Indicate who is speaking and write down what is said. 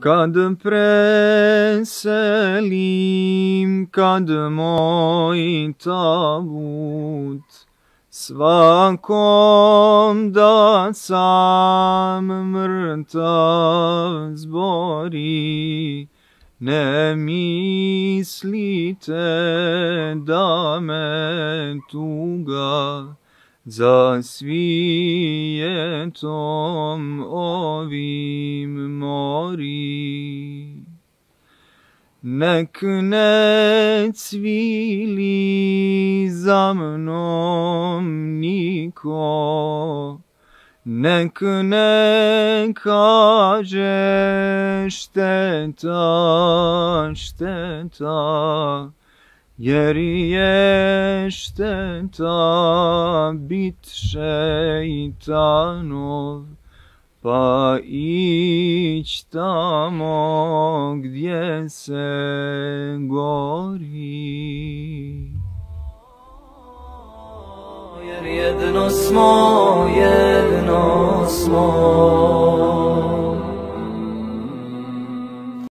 Speaker 1: Kad preselim, kad moj tabut svakom da sam mrtav zbori, ne mislite da me tuga za svijetom ovim mori. Nek ne cvili za mnom niko, nek ne kaže šteta, šteta, jer je šteta bit šeitanov, pa ić tamo gdje se gori. Jer jedno smo